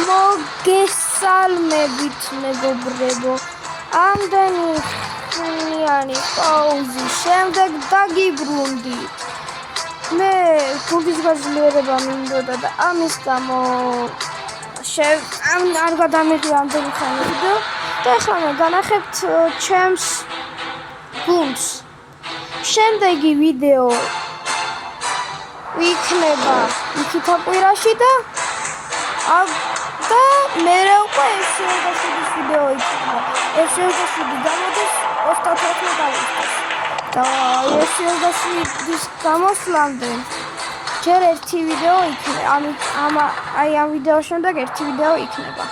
მოგესალმებით მეგობრებო. ამდენი ხნიანი პაუზის შემდეგ დაგიბრუნდით. მე გუნდის გაძლიერება მინდოდა და ამის გამო არ გადამიღია ამდენი ხანი ვიდეო და ახლა მე განახებთ ჩემს გუნდს. შემდეგი ვიდეო იქნება იქით კვირაში და მერე უკვე S27-ის ვიდეო იქნება. S27 გამოდის 34 აგვისტოს. და S27-ის გამოსვლამდე ჯერ ერთი ვიდეო იქნება. ამ ვიდეოს შემდეგ ერთი ვიდეო იქნება.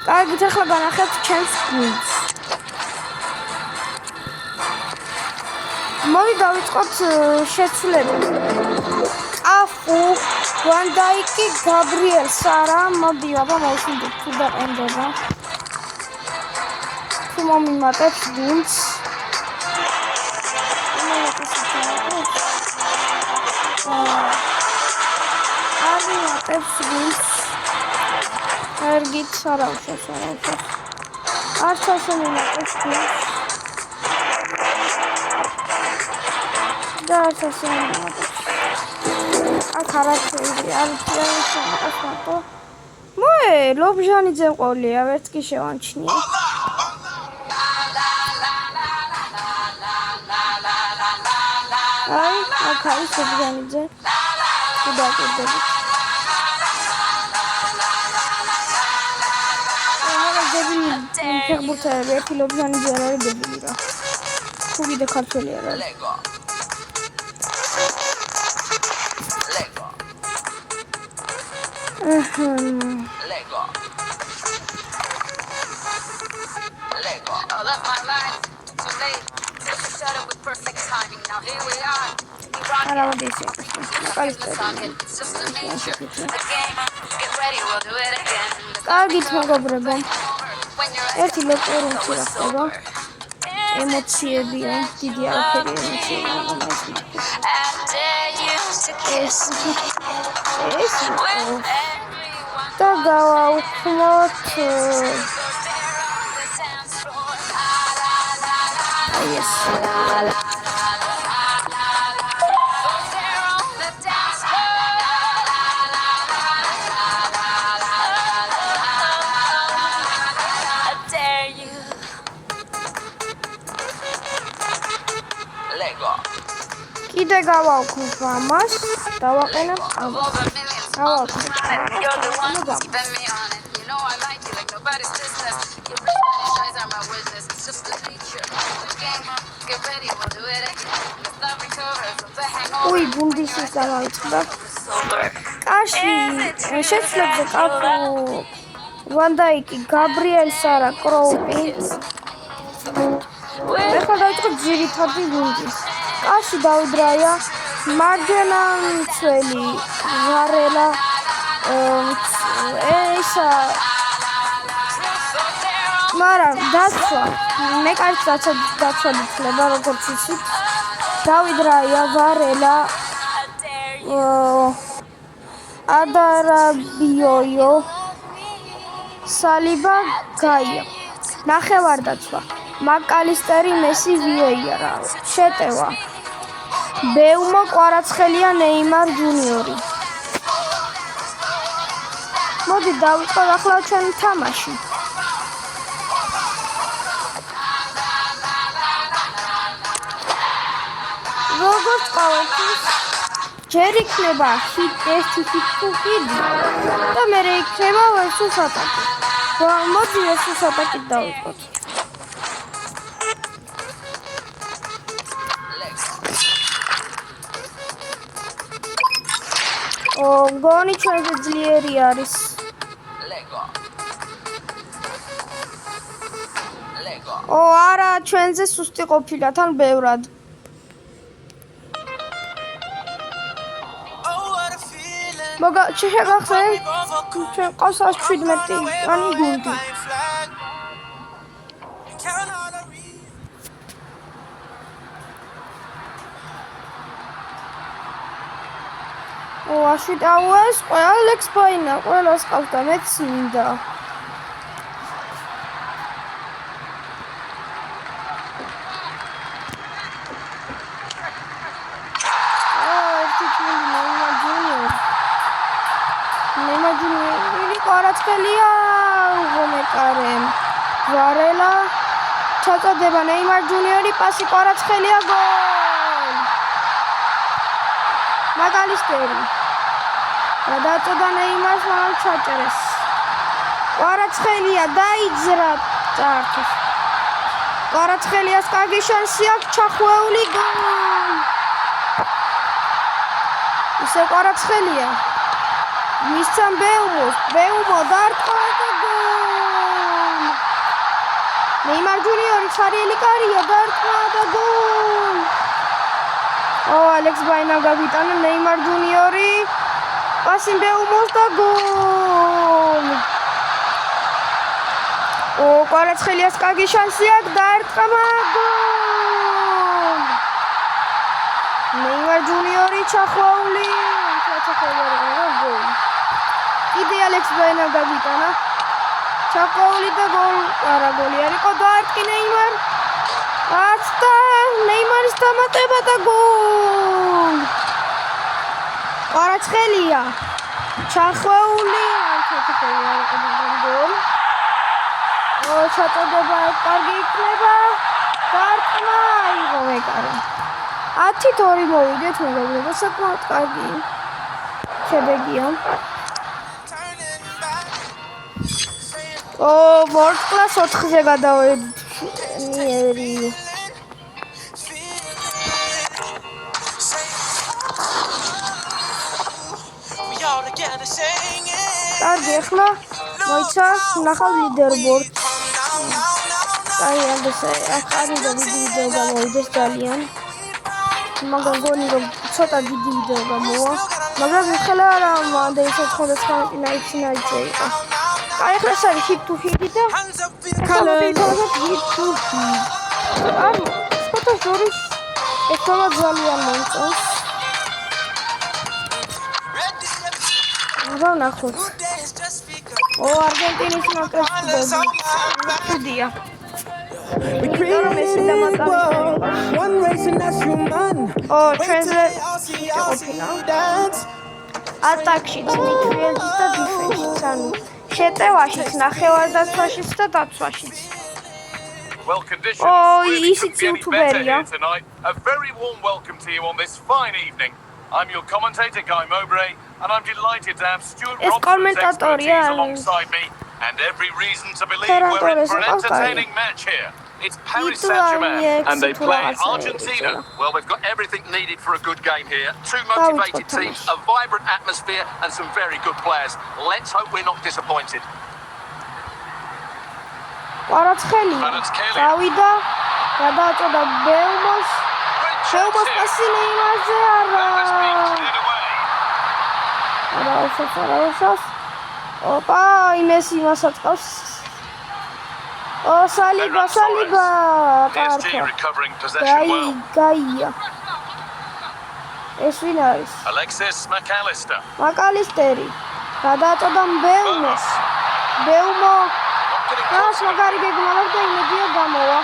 კარგით, ახლა განახებთ ჩემს გუნდს. მოდი დავიწყოთ შეცვლებით. კაფუ, ვან დაიკი, გაბრიელ, სარა, მოდი აბა მოვშინდეთ თუ დაყენდება. თუ მომიმატებს გუნდს. Ergit saraușa. Asta să ne natești. Da, asta să ne natești. Akaraceli, arătări să ne ascultă. Măi, lobjanițe qoli, aveți ki შეvanჩნია. Ai, akari lobjanițe. Da, ფეხბურთელები ერთი ლობჟანი ძე არ არის დებილი რა. თუ კიდე ქართველი არ არის. ლეგო. არა ვადეცი. კარგით მეგობრებო. ერთი ლოპორუნცი რა ხდება. ემოციებია, დიდი არაფერი ემოციებია. და გავაუქმოთ ეს კიდე გავაუქმოთ ამას, დავაყენებ ამას. უი, გუნდის ის დამაიწყდა. კაში, შეცვლებზე კაფუ, ვან დაიკი, გაბრიელ, სარა, კროუპი. ეხლა დავიწყოთ ძირითადი გუნდი. კაში დავიდრაია, მარჯვენა მცველი, ვარელა, ესა მაგრამ დაცვა, მე კარგ დაცვა დიცლება, როგორც იცით. დავიდრაია, ვარელა, ადარაბიოიო, სალიბა, გაია. ნახევარდაცვა, მაკალისტერი, მესი, ვიეირა. შეტევა. ბეუმო, კვარაცხელია, ნეიმარ ჯუნიორი. მოდი დავიწყოთ ახლა ჩვენი თამაში. როგორც ყოველთვის ჯერ იქნება ერთი ჰიტი და მერე იქნება versus ატაკი. მოდი versus ატაკით დავიწყოთ. გონი ჩვენზე ძლიერი არის. არა, ჩვენზე სუსტი ყოფილა თან ბევრად. შეგახსენებთ, ჩვენ ყავს 117-იანი გუნდი. ვაშიტაუეს ყველა ლექს ფაინა ყველას ყავს და მეც მინდა ნეიმა ჯუნიორი კვარაცხელია უღომეკარე ვარელა ჩაწოდება ნეიმარ ჯუნიორი პასი კვარაცხელია გოლ მაგალისტერი გადაწოდა ნეიმარს მაგრამ ჩაჭერეს კვარაცხელია დაიძრა წართვის კვარაცხელიას კარგი შანსი აქვს ჩახვეული გოლ ისე კვარაცხელია მისცემ ბეუმო დარტყმა და გოლ ნეიმარ ჯუნიორი ცარიელი კარია დარტყმა და გოლ ალექს ბაინა გაგიტანა ნეიმარ ჯუნიორი პასი ბეუმოს და გოლ კვარაცხელიას კარგი შანსი აქვს დარტყმა გოლ ნეიმარ ჯუნიორი ჩახვეული კიდე ალექს ბაინა გაგიტანა ჩახვეული და გოლ არა გოლი არ იყო დაარტყი ნეიმარ აცდა ნეიმარის დამატება და გოლ კვარაცხელია ჩახვეული გოლ ჩაწოდება კარგი იქნება დარტყმა აიღო მეკარე 10-2 მოვიდეთ მეგობრებო საკმაოდ კარგი შედეგია ვორდ კლას 4-ზე გადავედნიერი კარგი ახლა მოიცა ნახავ ლიდერბორდს აი ამასე ახალი და დიდი ვიდეო გამოვიდეს ძალიან მაგრამ გონი რომ ცოტა დიდი ვიდეო გამოვა მაგრამ ახლა რა მანდეისაც 99 ნაიჩი იყო აი ახლა არის hit to hit და კალენდარზე hit to hit აი სპორტ ჟურის ესაა ძალიან მომწონს რა ნახოთ არგენტინის ნაკრებს ხუდია one race and that's human translate ატაკში მიტყველდით და დიფენსით ანუ შეტევაშიც ნახევარდაცვაშიც და დაცვაშიც Well, conditions really couldn't be any better here tonight. A very warm welcome to you on this fine evening. I'm your commentator, Guy Mowbray, and I'm delighted to have Stuart Robson's expertise alongside me, and every reason to believe we're in for an entertaining match here. It's Paris Saint-Germain, and they play Argentina. Well, they've got everything needed for a good game here. Two motivated teams, a vibrant atmosphere, and some very good players. Let's hope we're not disappointed. კვარაცხელია წავიდა გადაწოდა ბეუმოს პასი ნეიმარზე არა ოპა იმესი მასაც ყავს სალიბა გაია ეს ვინ არის Alexis მაკალისტერი გადაწოდა ბეუმო That's my god, get my love thing with you, Gamoa.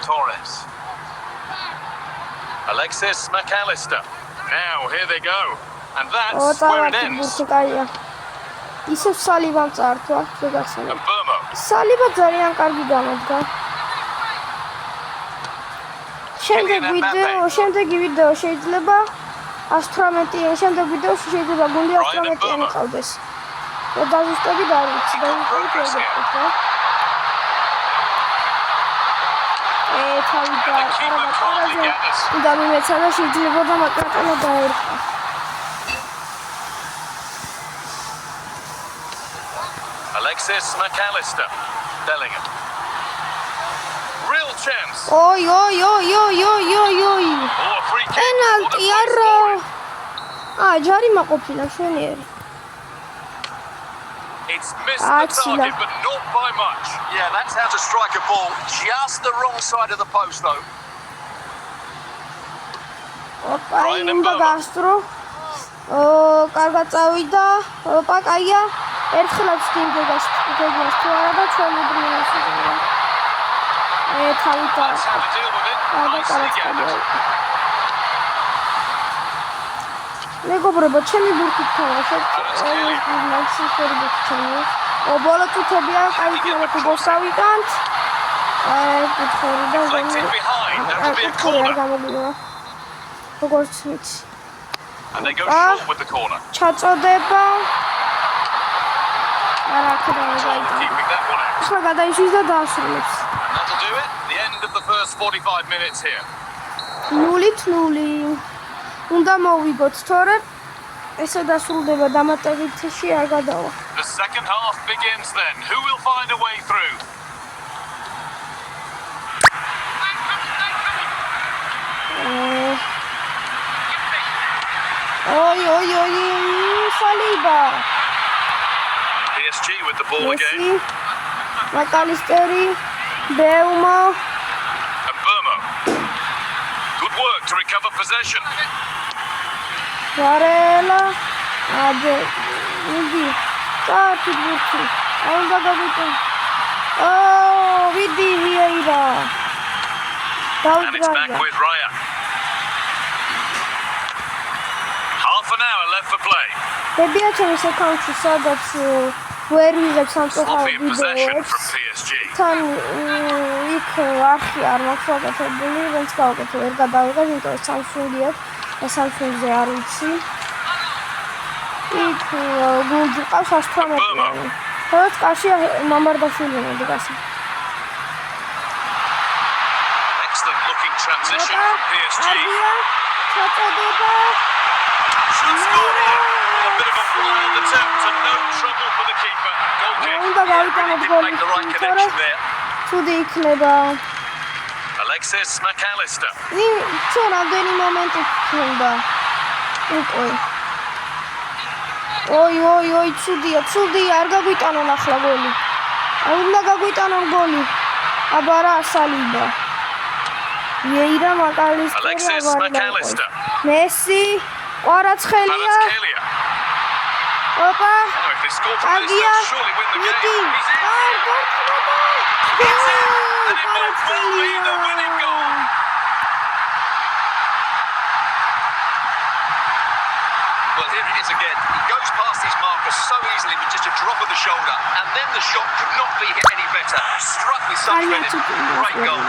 Torres. Alexis McAllister. Now, here they go. And that's where it ends. ისევ სალიბამ წართვა, შეგახსენე. სალიბა ძალიან კარგი გამოდგა. შემდეგი ვიდეო შეიძლება 118 შემდეგ ვიდეოში შეიძლება გუნდი 118 ყავდეს. და დაზუსტები დავიცი და თავი და მიმეცა და შეიძლება და მაკრატელა დაერქვა. Alexis McAllister. Bellingham. Real chance. Oi. Penalty, arro. ჯარიმა ყოფილა შენიერი. It's missed the target, but not by much. Yeah, that's how to strike a ball. Just the wrong side of the post, though. ოპა, უნდა გასტრო. კარგად წავიდა. ოპა, კაია. ერთხელაც გიგებას თუ არა და ჩვენი ბრინას იზრდება. თავით მეგობრებო, ჩემი ბურთით თამაშობ. ბოლო წუთებია, კაი თუ გოსავიტანთ. კუთხური და გამოგივა. როგორც ვიცი. ჩაწოდება. არა, ახლა გადაიშვის და დაასრულებს. 0-0. უნდა მოვიგოთ, თორემ ესე დასრულდება დამატებითში არ გადავა. The second half begins then. Who will find a way through? Oi, Saliba. PSG with the ball again. McAllisteri, Beuma. And Burmo. Good work to recover possession. Varela. Vidi. Vidi Vieira. And it's back with Raya. Half an hour left for play. Debiačevi se kauči sadać ვერ ვიღებ სამწუხარო ვიდეოებს თან იქ არხი არ მაქვს გაკეთებული, ვინც გავაკეთე ვერ გადავიღებ, იმიტომ რომ Samsung-ი აქვს და Samsung-ზე არ ვიცი. იქ გუნდი ყავს 118-იანი. სადაც კარშია მამარდაშვილი მოდიკასი. Excellent looking transition from PSG. ჩაწოდება. A bit of a wild attempt and no trouble for the keeper. Goal kick. Make the right connection there. Tudi იქნება. Alexis McAllister. Čo რამდენი მომენტი ქონდა. უკვე. oi, ცუდია, არ გაგვიტანონ ახლა გოლი. უნდა გაგვიტანონ გოლი. აბა რა Saliba. Vieira, Alexis McAllister. Messi, კვარაცხელია. Opa! Agia! Vidi! Well, here it is again. He goes past his marker so easily with just a drop of the shoulder, and then the shot could not be hit any better. Struck with such rhythm. Great goal.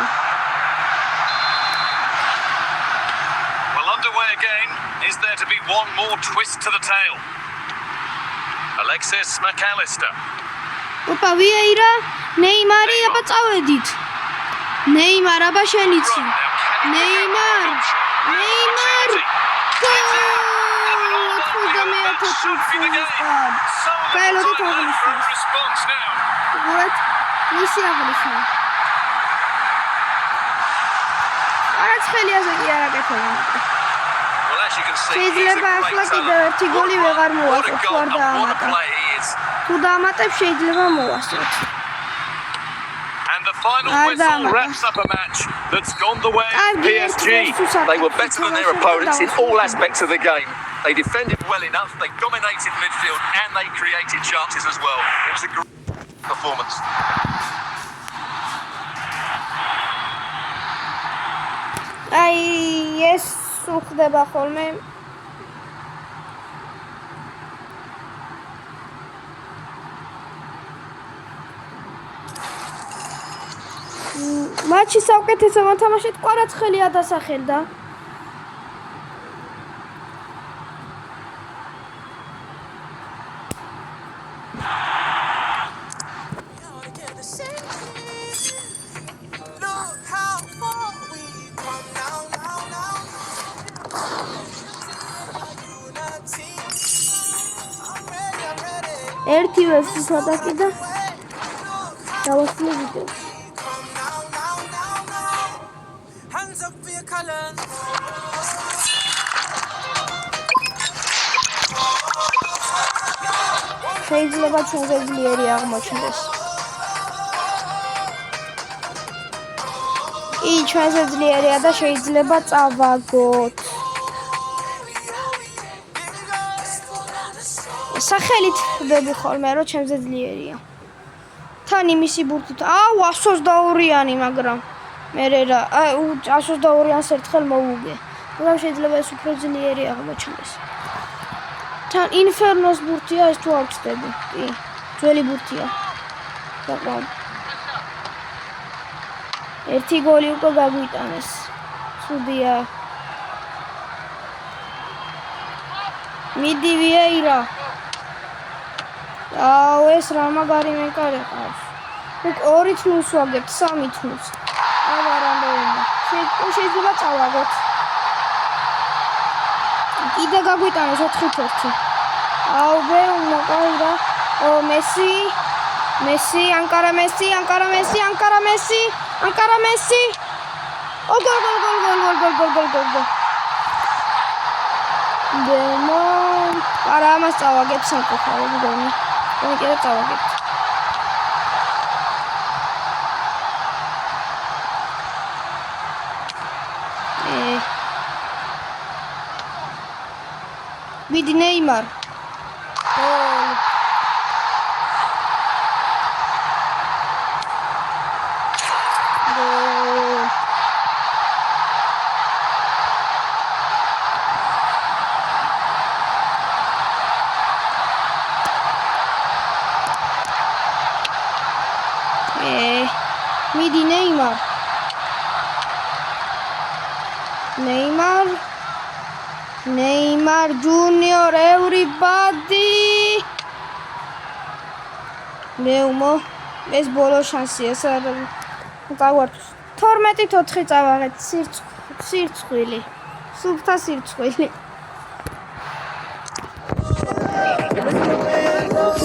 Well, underway again. Is there to be one more twist to the tale? Alexis McAllister. Opa, Vieira, Neymar, აბა წავედით. Neymar, აბა შენიცი. Neymar. Მისი აღნიშნა. კვარაცხელიაზე კი არ აკეთებენ. შეიძლება ახლა კიდევ ერთი გოლი ვეღარ მოვასწროთ, თუ არ დაამატა. თუ დაამატებ შეიძლება მოვასწროთ. And the final whistle wraps up a match that's gone the way of PSG. They were better than their opponents in all aspects of the game. They defended well enough, they dominated midfield, and they created chances as well. It was a great performance. ეს ხდება ხოლმე. მატჩი საუკეთესო მოთამაშედ კვარაცხელი ადასახელდა. ერთი ვერსი სადაკი და დავასრულე ვიდეო. შეიძლება ჩვენზე ძლიერი აღმოჩნდეს. კი, ჩვენზე ძლიერია და შეიძლება წავაგოთ. სახელით ხდები ხოლმე, რომ ჩემზე ძლიერია. თან იმისი ბურთით. 122-იანი, მაგრამ მე რა 122-იანს ერთხელ მოვუგე. მაგრამ შეიძლება ეს უფრო ძლიერი აღმოჩნდეს. თან ინფერნოს ბურთია, ეს თუ არ ვწდები. კი, ძველი ბურთია. საყვარელი. ერთი გოლი უკვე გაგვიტანეს. ცუდია. მიდი ვიეირა. ეს რა მაგარი მეკარე ყავს. უკ 2-0 ვაგებთ, 3-0. აბა რამდენია? შეიძლება წავაგოთ. კიდე გაგვიტანეს 4-1. მოკაირა. მესი, ანკარა მესი. გოლ. დემო. არა, ამას წავაგებთ საკუთარი გონი. მე კიდე წავაგებთ. მიდი ნეიმარ. გოლ. მიდი ნეიმარ. Neymar Junior, everybody. Neymar, ეს ბოლო შანსია, გავართ 12-4 წავაღეთ სირცხვილი. სუფთა სირცხვილი.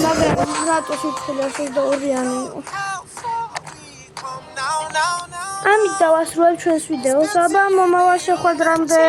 მაგრამ რატო სირცხვილი 22-იანი? ამით დავასრულებ ჩვენს ვიდეოს. აბა მომავალ შეხვედრამდე.